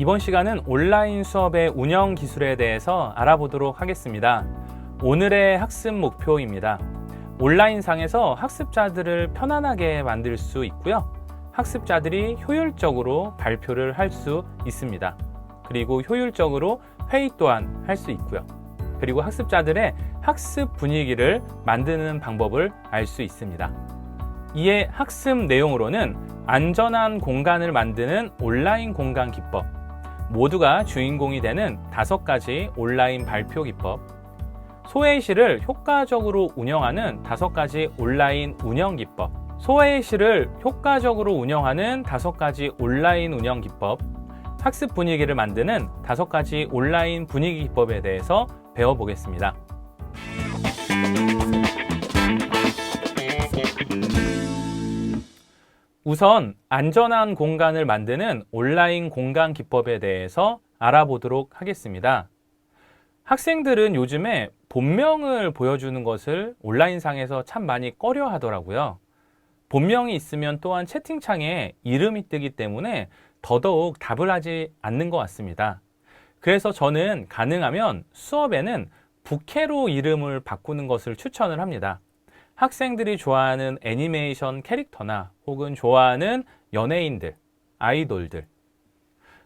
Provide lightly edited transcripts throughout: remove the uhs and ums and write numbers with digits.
이번 시간은 온라인 수업의 운영 기술에 대해서 알아보도록 하겠습니다. 오늘의 학습 목표입니다. 온라인상에서 학습자들을 편안하게 만들 수 있고요. 학습자들이 효율적으로 발표를 할 수 있습니다. 그리고 효율적으로 회의 또한 할 수 있고요. 그리고 학습자들의 학습 분위기를 만드는 방법을 알 수 있습니다. 이에 학습 내용으로는 안전한 공간을 만드는 온라인 공간 기법, 모두가 주인공이 되는 5가지 온라인 발표 기법, 소회의실을 효과적으로 운영하는 5가지 온라인 운영 기법, 소회의실을 효과적으로 운영하는 5가지 온라인 운영 기법, 학습 분위기를 만드는 5가지 온라인 분위기 기법에 대해서 배워보겠습니다. 우선 안전한 공간을 만드는 온라인 공간 기법에 대해서 알아보도록 하겠습니다. 학생들은 요즘에 본명을 보여주는 것을 온라인상에서 참 많이 꺼려 하더라고요. 본명이 있으면 또한 채팅창에 이름이 뜨기 때문에 더더욱 답을 하지 않는 것 같습니다. 그래서 저는 가능하면 수업에는 부캐로 이름을 바꾸는 것을 추천을 합니다. 학생들이 좋아하는 애니메이션 캐릭터나 혹은 좋아하는 연예인들, 아이돌들,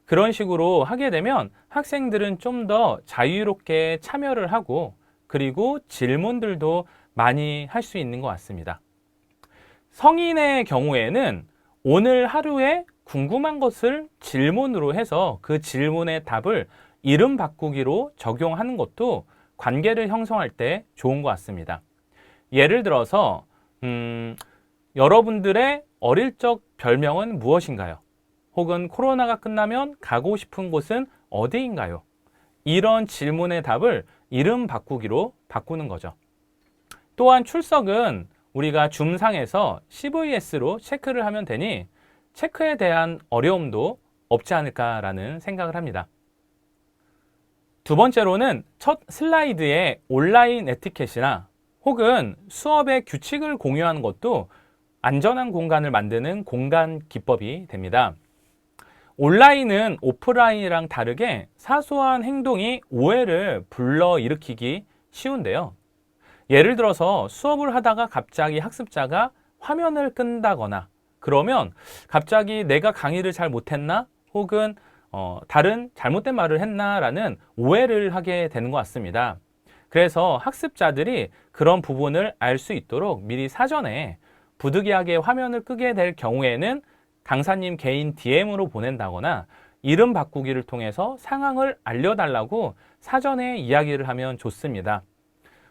그런 식으로 하게 되면 학생들은 좀 더 자유롭게 참여를 하고 그리고 질문들도 많이 할 수 있는 것 같습니다. 성인의 경우에는 오늘 하루에 궁금한 것을 질문으로 해서 그 질문의 답을 이름 바꾸기로 적용하는 것도 관계를 형성할 때 좋은 것 같습니다. 예를 들어서 여러분들의 어릴 적 별명은 무엇인가요? 혹은 코로나가 끝나면 가고 싶은 곳은 어디인가요? 이런 질문의 답을 이름 바꾸기로 바꾸는 거죠. 또한 출석은 우리가 줌상에서 CVS로 체크를 하면 되니 체크에 대한 어려움도 없지 않을까라는 생각을 합니다. 두 번째로는 첫 슬라이드에 온라인 에티켓이나 혹은 수업의 규칙을 공유하는 것도 안전한 공간을 만드는 공간 기법이 됩니다. 온라인은 오프라인이랑 다르게 사소한 행동이 오해를 불러일으키기 쉬운데요. 예를 들어서 수업을 하다가 갑자기 학습자가 화면을 끈다거나 그러면 갑자기 내가 강의를 잘 못했나? 혹은 다른 잘못된 말을 했나? 라는 오해를 하게 되는 것 같습니다. 그래서 학습자들이 그런 부분을 알 수 있도록 미리 사전에 부득이하게 화면을 끄게 될 경우에는 강사님 개인 DM으로 보낸다거나 이름 바꾸기를 통해서 상황을 알려달라고 사전에 이야기를 하면 좋습니다.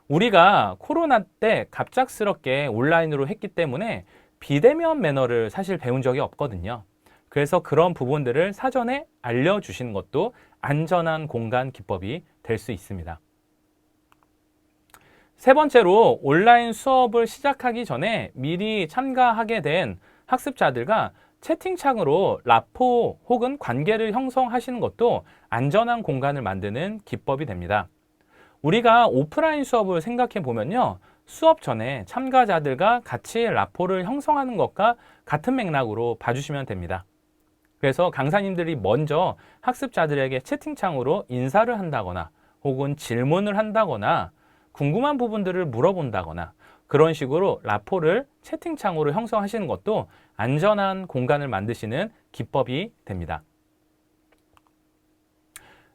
우리가 코로나 때 갑작스럽게 온라인으로 했기 때문에 비대면 매너를 사실 배운 적이 없거든요. 그래서 그런 부분들을 사전에 알려주시는 것도 안전한 공간 기법이 될 수 있습니다. 세 번째로 온라인 수업을 시작하기 전에 미리 참가하게 된 학습자들과 채팅창으로 라포 혹은 관계를 형성하시는 것도 안전한 공간을 만드는 기법이 됩니다. 우리가 오프라인 수업을 생각해 보면요. 수업 전에 참가자들과 같이 라포를 형성하는 것과 같은 맥락으로 봐주시면 됩니다. 그래서 강사님들이 먼저 학습자들에게 채팅창으로 인사를 한다거나 혹은 질문을 한다거나 궁금한 부분들을 물어본다거나 그런 식으로 라포를 채팅창으로 형성하시는 것도 안전한 공간을 만드시는 기법이 됩니다.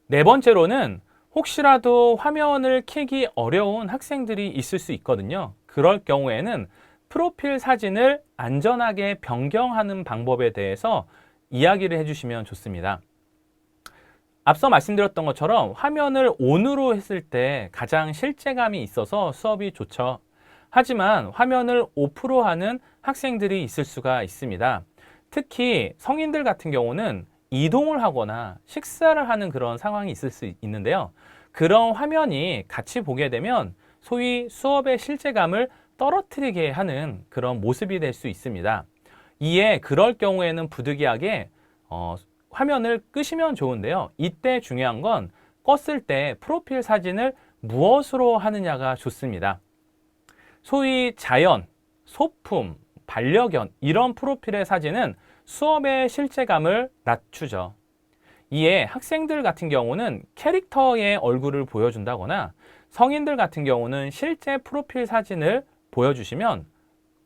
네 번째로는 혹시라도 화면을 켜기 어려운 학생들이 있을 수 있거든요. 그럴 경우에는 프로필 사진을 안전하게 변경하는 방법에 대해서 이야기를 해주시면 좋습니다. 앞서 말씀드렸던 것처럼 화면을 ON으로 했을 때 가장 실제감이 있어서 수업이 좋죠. 하지만 화면을 오프로 하는 학생들이 있을 수가 있습니다. 특히 성인들 같은 경우는 이동을 하거나 식사를 하는 그런 상황이 있을 수 있는데요. 그런 화면이 같이 보게 되면 소위 수업의 실제감을 떨어뜨리게 하는 그런 모습이 될 수 있습니다. 이에 그럴 경우에는 부득이하게 화면을 끄시면 좋은데요. 이때 중요한 건 껐을 때 프로필 사진을 무엇으로 하느냐가 좋습니다. 소위 자연, 소품, 반려견 이런 프로필의 사진은 수업의 실제감을 낮추죠. 이에 학생들 같은 경우는 캐릭터의 얼굴을 보여준다거나 성인들 같은 경우는 실제 프로필 사진을 보여주시면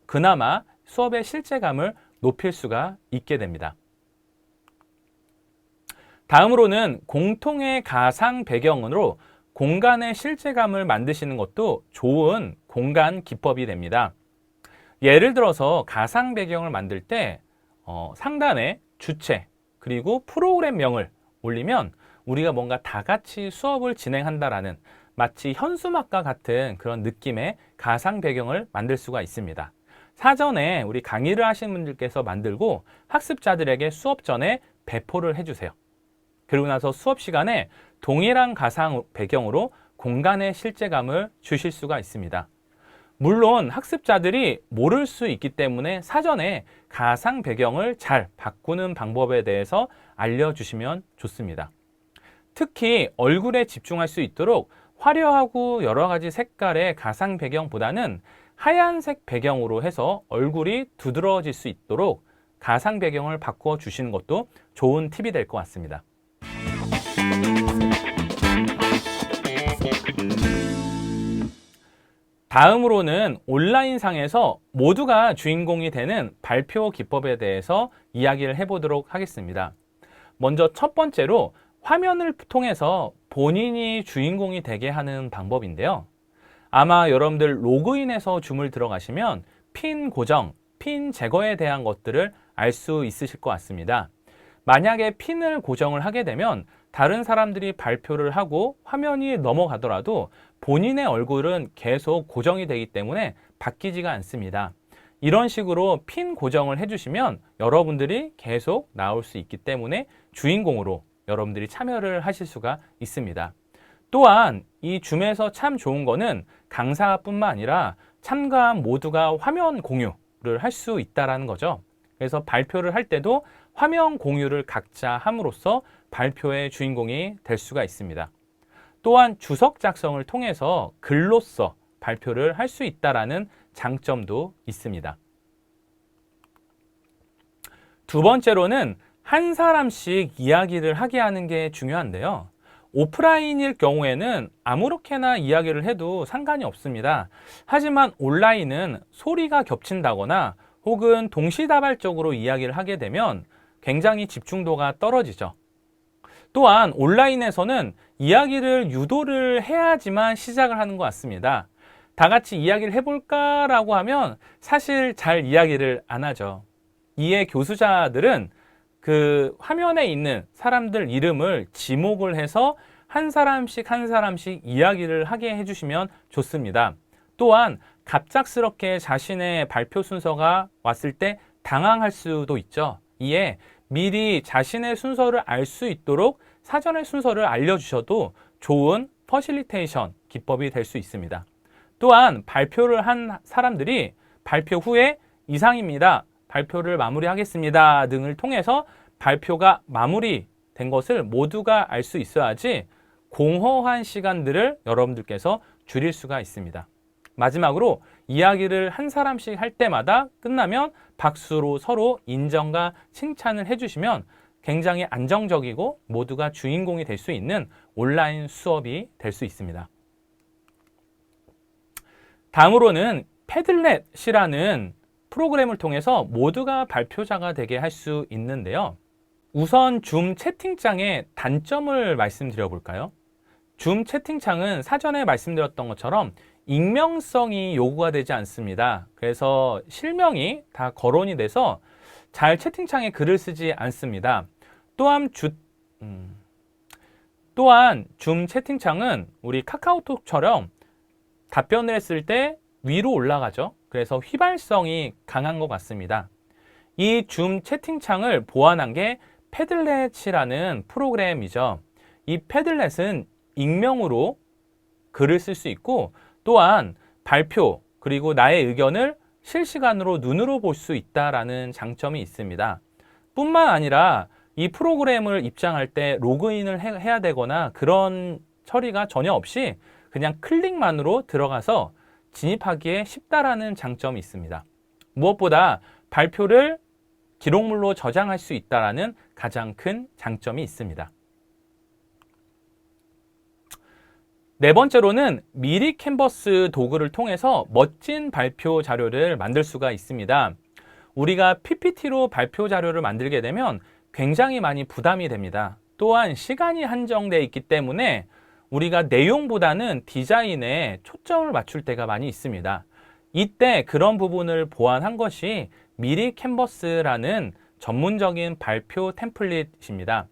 그나마 수업의 실제감을 높일 수가 있게 됩니다. 다음으로는 공통의 가상 배경으로 공간의 실제감을 만드시는 것도 좋은 공간 기법이 됩니다. 예를 들어서 가상 배경을 만들 때 상단에 주체 그리고 프로그램명을 올리면 우리가 뭔가 다 같이 수업을 진행한다라는 마치 현수막과 같은 그런 느낌의 가상 배경을 만들 수가 있습니다. 사전에 우리 강의를 하시는 분들께서 만들고 학습자들에게 수업 전에 배포를 해주세요. 그리고 나서 수업 시간에 동일한 가상 배경으로 공간의 실제감을 주실 수가 있습니다. 물론 학습자들이 모를 수 있기 때문에 사전에 가상 배경을 잘 바꾸는 방법에 대해서 알려주시면 좋습니다. 특히 얼굴에 집중할 수 있도록 화려하고 여러 가지 색깔의 가상 배경보다는 하얀색 배경으로 해서 얼굴이 두드러질 수 있도록 가상 배경을 바꾸어 주시는 것도 좋은 팁이 될 것 같습니다. 다음으로는 온라인상에서 모두가 주인공이 되는 발표 기법에 대해서 이야기를 해보도록 하겠습니다. 먼저 첫 번째로 화면을 통해서 본인이 주인공이 되게 하는 방법인데요. 아마 여러분들 로그인해서 줌을 들어가시면 핀 고정, 핀 제거에 대한 것들을 알 수 있으실 것 같습니다. 만약에 핀을 고정을 하게 되면 다른 사람들이 발표를 하고 화면이 넘어가더라도 본인의 얼굴은 계속 고정이 되기 때문에 바뀌지가 않습니다. 이런 식으로 핀 고정을 해주시면 여러분들이 계속 나올 수 있기 때문에 주인공으로 여러분들이 참여를 하실 수가 있습니다. 또한 이 줌에서 참 좋은 거는 강사뿐만 아니라 참가한 모두가 화면 공유를 할 수 있다는 거죠. 그래서 발표를 할 때도 화면 공유를 각자 함으로써 발표의 주인공이 될 수가 있습니다. 또한 주석 작성을 통해서 글로써 발표를 할 수 있다는 장점도 있습니다. 두 번째로는 한 사람씩 이야기를 하게 하는 게 중요한데요. 오프라인일 경우에는 아무렇게나 이야기를 해도 상관이 없습니다. 하지만 온라인은 소리가 겹친다거나 혹은 동시다발적으로 이야기를 하게 되면 굉장히 집중도가 떨어지죠. 또한 온라인에서는 이야기를 유도를 해야지만 시작을 하는 것 같습니다. 다 같이 이야기를 해볼까라고 하면 사실 잘 이야기를 안 하죠. 이에 교수자들은 그 화면에 있는 사람들 이름을 지목을 해서 한 사람씩 한 사람씩 이야기를 하게 해주시면 좋습니다. 또한 갑작스럽게 자신의 발표 순서가 왔을 때 당황할 수도 있죠. 이에 미리 자신의 순서를 알 수 있도록 사전의 순서를 알려주셔도 좋은 퍼실리테이션 기법이 될 수 있습니다. 또한 발표를 한 사람들이 발표 후에 이상입니다, 발표를 마무리하겠습니다 등을 통해서 발표가 마무리된 것을 모두가 알 수 있어야지 공허한 시간들을 여러분들께서 줄일 수가 있습니다. 마지막으로 이야기를 한 사람씩 할 때마다 끝나면 박수로 서로 인정과 칭찬을 해주시면 굉장히 안정적이고 모두가 주인공이 될 수 있는 온라인 수업이 될 수 있습니다. 다음으로는 패들렛이라는 프로그램을 통해서 모두가 발표자가 되게 할 수 있는데요. 우선 줌 채팅창의 단점을 말씀드려 볼까요? 줌 채팅창은 사전에 말씀드렸던 것처럼 익명성이 요구가 되지 않습니다. 그래서 실명이 다 거론이 돼서 잘 채팅창에 글을 쓰지 않습니다. 또한 줌 채팅창은 우리 카카오톡처럼 답변을 했을 때 위로 올라가죠. 그래서 휘발성이 강한 것 같습니다. 이 줌 채팅창을 보완한 게 패들렛이라는 프로그램이죠. 이 패들렛은 익명으로 글을 쓸 수 있고 또한 발표 그리고 나의 의견을 실시간으로 눈으로 볼 수 있다는 장점이 있습니다. 뿐만 아니라 이 프로그램을 입장할 때 로그인을 해야 되거나 그런 처리가 전혀 없이 그냥 클릭만으로 들어가서 진입하기에 쉽다라는 장점이 있습니다. 무엇보다 발표를 기록물로 저장할 수 있다는 가장 큰 장점이 있습니다. 네 번째로는 미리 캔버스 도구를 통해서 멋진 발표 자료를 만들 수가 있습니다. 우리가 PPT로 발표 자료를 만들게 되면 굉장히 많이 부담이 됩니다. 또한 시간이 한정되어 있기 때문에 우리가 내용보다는 디자인에 초점을 맞출 때가 많이 있습니다. 이때 그런 부분을 보완한 것이 미리 캔버스라는 전문적인 발표 템플릿입니다.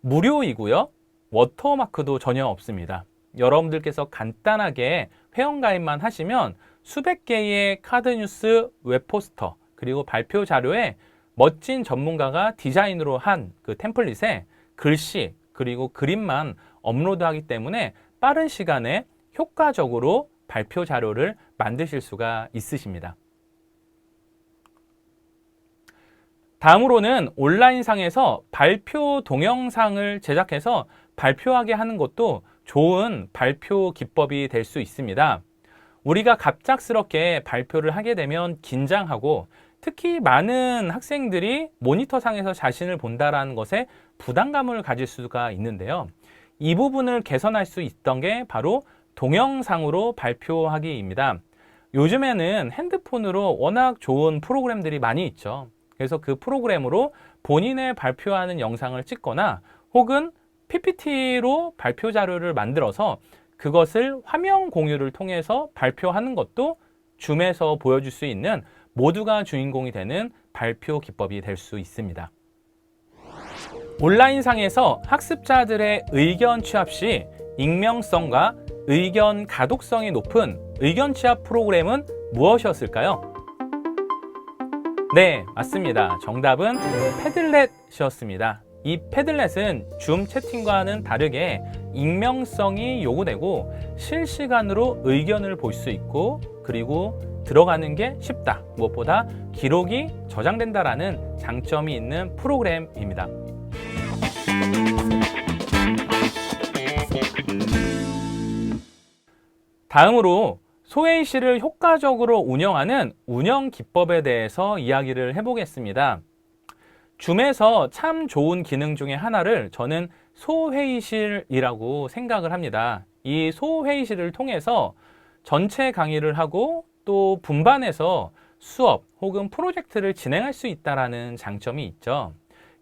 무료이고요. 워터마크도 전혀 없습니다. 여러분들께서 간단하게 회원가입만 하시면 수백 개의 카드뉴스, 웹포스터, 그리고 발표 자료에 멋진 전문가가 디자인으로 한 그 템플릿에 글씨, 그리고 그림만 업로드하기 때문에 빠른 시간에 효과적으로 발표 자료를 만드실 수가 있으십니다. 다음으로는 온라인상에서 발표 동영상을 제작해서 발표하게 하는 것도 좋은 발표 기법이 될 수 있습니다. 우리가 갑작스럽게 발표를 하게 되면 긴장하고 특히 많은 학생들이 모니터상에서 자신을 본다는 것에 부담감을 가질 수가 있는데요. 이 부분을 개선할 수 있던 게 바로 동영상으로 발표하기입니다. 요즘에는 핸드폰으로 워낙 좋은 프로그램들이 많이 있죠. 그래서 그 프로그램으로 본인의 발표하는 영상을 찍거나 혹은 PPT로 발표 자료를 만들어서 그것을 화면 공유를 통해서 발표하는 것도 줌에서 보여줄 수 있는 모두가 주인공이 되는 발표 기법이 될 수 있습니다. 온라인상에서 학습자들의 의견 취합 시 익명성과 의견 가독성이 높은 의견 취합 프로그램은 무엇이었을까요? 네, 맞습니다. 정답은 패들렛이었습니다. 이 패들렛은 줌 채팅과는 다르게 익명성이 요구되고 실시간으로 의견을 볼 수 있고 그리고 들어가는 게 쉽다. 무엇보다 기록이 저장된다라는 장점이 있는 프로그램입니다. 다음으로 소회의실을 효과적으로 운영하는 운영 기법에 대해서 이야기를 해보겠습니다. 줌에서 참 좋은 기능 중에 하나를 저는 소회의실이라고 생각을 합니다. 이 소회의실을 통해서 전체 강의를 하고 또 분반해서 수업 혹은 프로젝트를 진행할 수 있다는 장점이 있죠.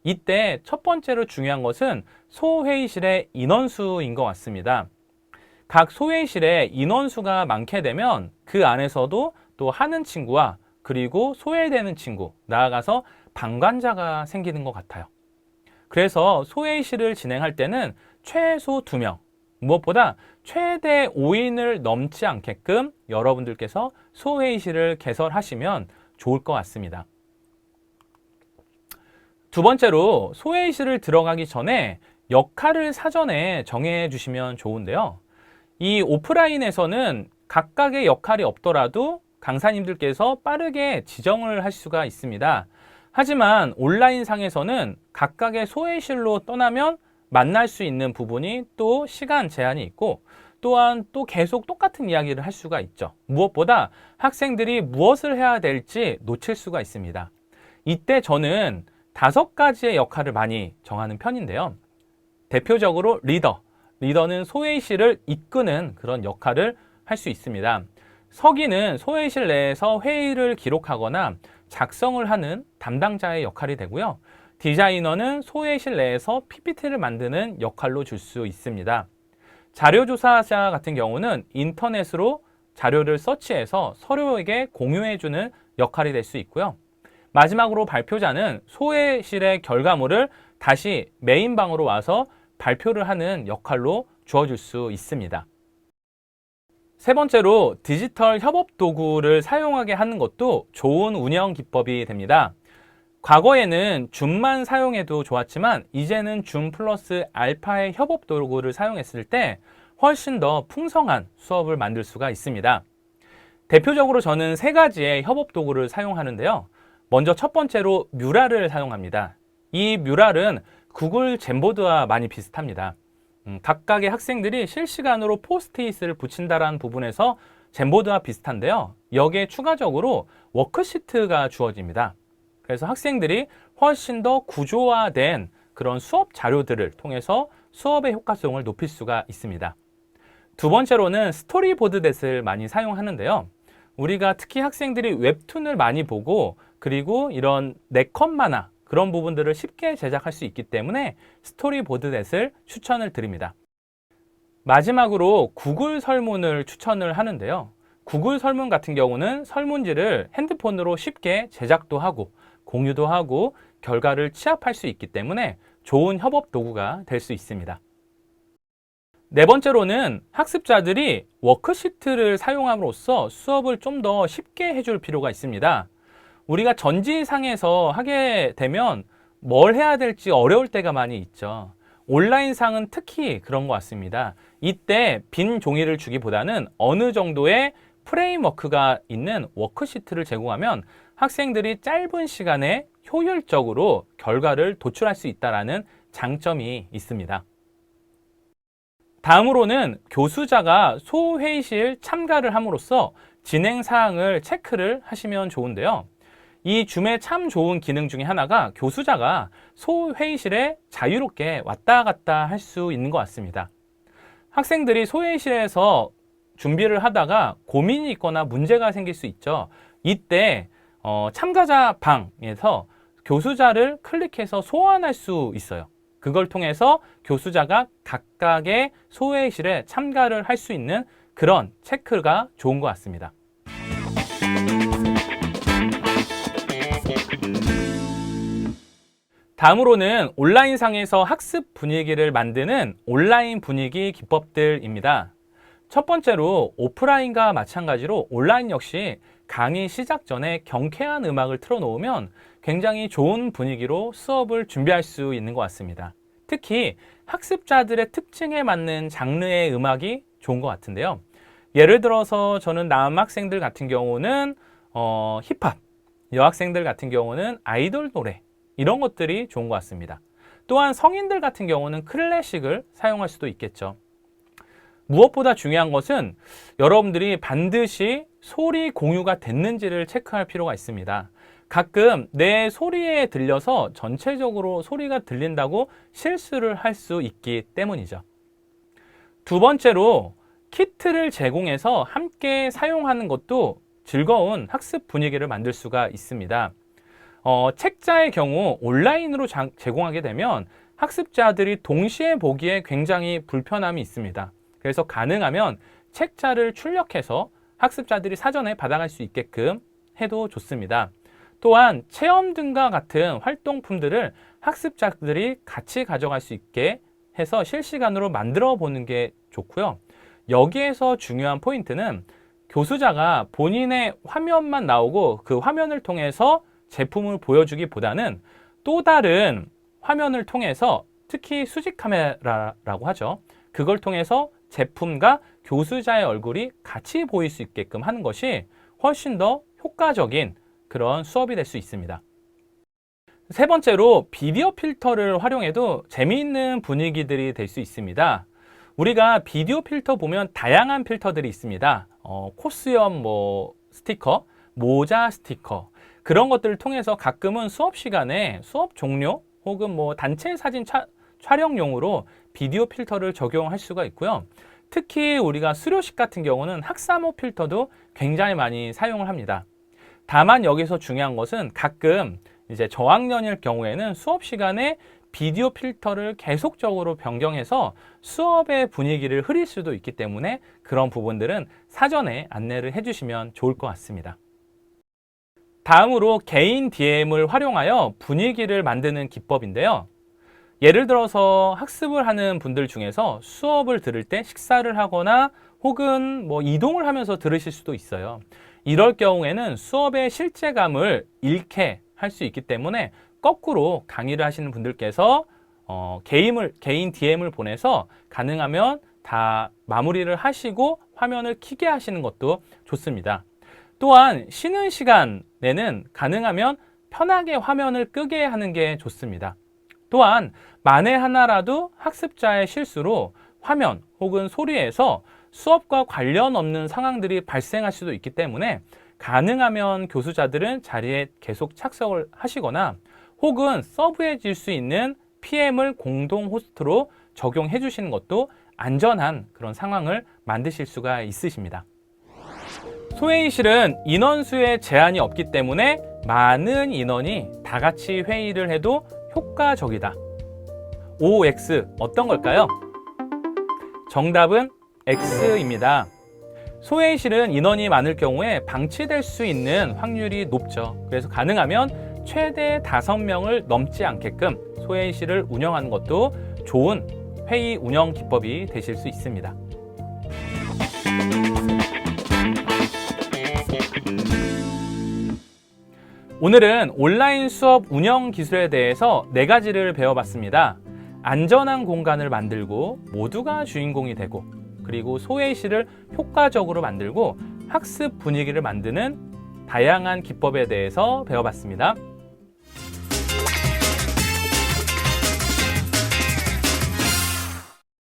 이때 첫 번째로 중요한 것은 소회의실의 인원수인 것 같습니다. 각 소회의실에 인원수가 많게 되면 그 안에서도 또 하는 친구와 그리고 소외되는 친구, 나아가서 방관자가 생기는 것 같아요. 그래서 소회의실을 진행할 때는 최소 2명, 무엇보다 최대 5인을 넘지 않게끔 여러분들께서 소회의실을 개설하시면 좋을 것 같습니다. 두 번째로 소회의실을 들어가기 전에 역할을 사전에 정해 주시면 좋은데요. 이 오프라인에서는 각각의 역할이 없더라도 강사님들께서 빠르게 지정을 할 수가 있습니다. 하지만 온라인상에서는 각각의 소회의실로 떠나면 만날 수 있는 부분이 또 시간 제한이 있고 또한 또 계속 똑같은 이야기를 할 수가 있죠. 무엇보다 학생들이 무엇을 해야 될지 놓칠 수가 있습니다. 이때 저는 5가지의 역할을 많이 정하는 편인데요. 대표적으로 리더는 소회의실을 이끄는 그런 역할을 할 수 있습니다. 서기는 소회의실 내에서 회의를 기록하거나 작성을 하는 담당자의 역할이 되고요. 디자이너는 소회의실 내에서 PPT를 만드는 역할로 줄 수 있습니다. 자료조사자 같은 경우는 인터넷으로 자료를 서치해서 서로에게 공유해주는 역할이 될 수 있고요. 마지막으로 발표자는 소회의실의 결과물을 다시 메인방으로 와서 발표를 하는 역할로 주어질 수 있습니다. 세 번째로 디지털 협업 도구를 사용하게 하는 것도 좋은 운영 기법이 됩니다. 과거에는 줌만 사용해도 좋았지만 이제는 줌 플러스 알파의 협업 도구를 사용했을 때 훨씬 더 풍성한 수업을 만들 수가 있습니다. 대표적으로 저는 3가지의 협업 도구를 사용하는데요. 먼저 첫 번째로 뮤랄을 사용합니다. 이 뮤랄은 구글 잼보드와 많이 비슷합니다. 각각의 학생들이 실시간으로 포스트잇을 붙인다는 부분에서 잼보드와 비슷한데요. 여기에 추가적으로 워크시트가 주어집니다. 그래서 학생들이 훨씬 더 구조화된 그런 수업 자료들을 통해서 수업의 효과성을 높일 수가 있습니다. 두 번째로는 스토리보드댓을 많이 사용하는데요. 우리가 특히 학생들이 웹툰을 많이 보고 그리고 이런 네컷 만화 그런 부분들을 쉽게 제작할 수 있기 때문에 스토리보드댓을 추천을 드립니다. 마지막으로 구글 설문을 추천을 하는데요. 구글 설문 같은 경우는 설문지를 핸드폰으로 쉽게 제작도 하고 공유도 하고 결과를 취합할 수 있기 때문에 좋은 협업 도구가 될 수 있습니다. 네 번째로는 학습자들이 워크시트를 사용함으로써 수업을 좀 더 쉽게 해줄 필요가 있습니다. 우리가 전지상에서 하게 되면 뭘 해야 될지 어려울 때가 많이 있죠. 온라인상은 특히 그런 것 같습니다. 이때 빈 종이를 주기보다는 어느 정도의 프레임워크가 있는 워크시트를 제공하면 학생들이 짧은 시간에 효율적으로 결과를 도출할 수 있다는 장점이 있습니다. 다음으로는 교수자가 소회의실 참가를 함으로써 진행 사항을 체크를 하시면 좋은데요. 이 줌의 참 좋은 기능 중에 하나가 교수자가 소회의실에 자유롭게 왔다 갔다 할 수 있는 것 같습니다. 학생들이 소회의실에서 준비를 하다가 고민이 있거나 문제가 생길 수 있죠. 이때 참가자 방에서 교수자를 클릭해서 소환할 수 있어요. 그걸 통해서 교수자가 각각의 소회의실에 참가를 할 수 있는 그런 체크가 좋은 것 같습니다. 다음으로는 온라인상에서 학습 분위기를 만드는 온라인 분위기 기법들입니다. 첫 번째로 오프라인과 마찬가지로 온라인 역시 강의 시작 전에 경쾌한 음악을 틀어놓으면 굉장히 좋은 분위기로 수업을 준비할 수 있는 것 같습니다. 특히 학습자들의 특징에 맞는 장르의 음악이 좋은 것 같은데요. 예를 들어서 저는 남학생들 같은 경우는 힙합, 여학생들 같은 경우는 아이돌 노래 이런 것들이 좋은 것 같습니다. 또한 성인들 같은 경우는 클래식을 사용할 수도 있겠죠. 무엇보다 중요한 것은 여러분들이 반드시 소리 공유가 됐는지를 체크할 필요가 있습니다. 가끔 내 소리에 들려서 전체적으로 소리가 들린다고 실수를 할 수 있기 때문이죠. 두 번째로 키트를 제공해서 함께 사용하는 것도 즐거운 학습 분위기를 만들 수가 있습니다. 책자의 경우 온라인으로 제공하게 되면 학습자들이 동시에 보기에 굉장히 불편함이 있습니다. 그래서 가능하면 책자를 출력해서 학습자들이 사전에 받아갈 수 있게끔 해도 좋습니다. 또한 체험 등과 같은 활동품들을 학습자들이 같이 가져갈 수 있게 해서 실시간으로 만들어 보는 게 좋고요. 여기에서 중요한 포인트는 교수자가 본인의 화면만 나오고 그 화면을 통해서 제품을 보여주기보다는 또 다른 화면을 통해서 특히 수직 카메라라고 하죠. 그걸 통해서 제품과 교수자의 얼굴이 같이 보일 수 있게끔 하는 것이 훨씬 더 효과적인 그런 수업이 될 수 있습니다. 세 번째로 비디오 필터를 활용해도 재미있는 분위기들이 될 수 있습니다. 우리가 비디오 필터 보면 다양한 필터들이 있습니다. 코스염 스티커, 모자 스티커 그런 것들을 통해서 가끔은 수업 시간에 수업 종료 혹은 단체 사진 촬영용으로 비디오 필터를 적용할 수가 있고요. 특히 우리가 수료식 같은 경우는 학사모 필터도 굉장히 많이 사용을 합니다. 다만 여기서 중요한 것은 가끔 이제 저학년일 경우에는 수업 시간에 비디오 필터를 계속적으로 변경해서 수업의 분위기를 흐릴 수도 있기 때문에 그런 부분들은 사전에 안내를 해주시면 좋을 것 같습니다. 다음으로 개인 DM을 활용하여 분위기를 만드는 기법인데요. 예를 들어서 학습을 하는 분들 중에서 수업을 들을 때 식사를 하거나 혹은 이동을 하면서 들으실 수도 있어요. 이럴 경우에는 수업의 실제감을 잃게 할 수 있기 때문에 거꾸로 강의를 하시는 분들께서 개인 DM을 보내서 가능하면 다 마무리를 하시고 화면을 켜게 하시는 것도 좋습니다. 또한 쉬는 시간에는 가능하면 편하게 화면을 끄게 하는 게 좋습니다. 또한 만에 하나라도 학습자의 실수로 화면 혹은 소리에서 수업과 관련 없는 상황들이 발생할 수도 있기 때문에 가능하면 교수자들은 자리에 계속 착석을 하시거나 혹은 서브해질 수 있는 PM을 공동 호스트로 적용해 주시는 것도 안전한 그런 상황을 만드실 수가 있으십니다. 소회의실은 인원수에 제한이 없기 때문에 많은 인원이 다 같이 회의를 해도 효과적이다. OX 어떤 걸까요? 정답은 X입니다. 소회의실은 인원이 많을 경우에 방치될 수 있는 확률이 높죠. 그래서 가능하면 최대 5명을 넘지 않게끔 소회의실을 운영하는 것도 좋은 회의 운영 기법이 되실 수 있습니다. 오늘은 온라인 수업 운영 기술에 대해서 4가지를 배워봤습니다. 안전한 공간을 만들고 모두가 주인공이 되고, 그리고 소회의실을 효과적으로 만들고 학습 분위기를 만드는 다양한 기법에 대해서 배워봤습니다.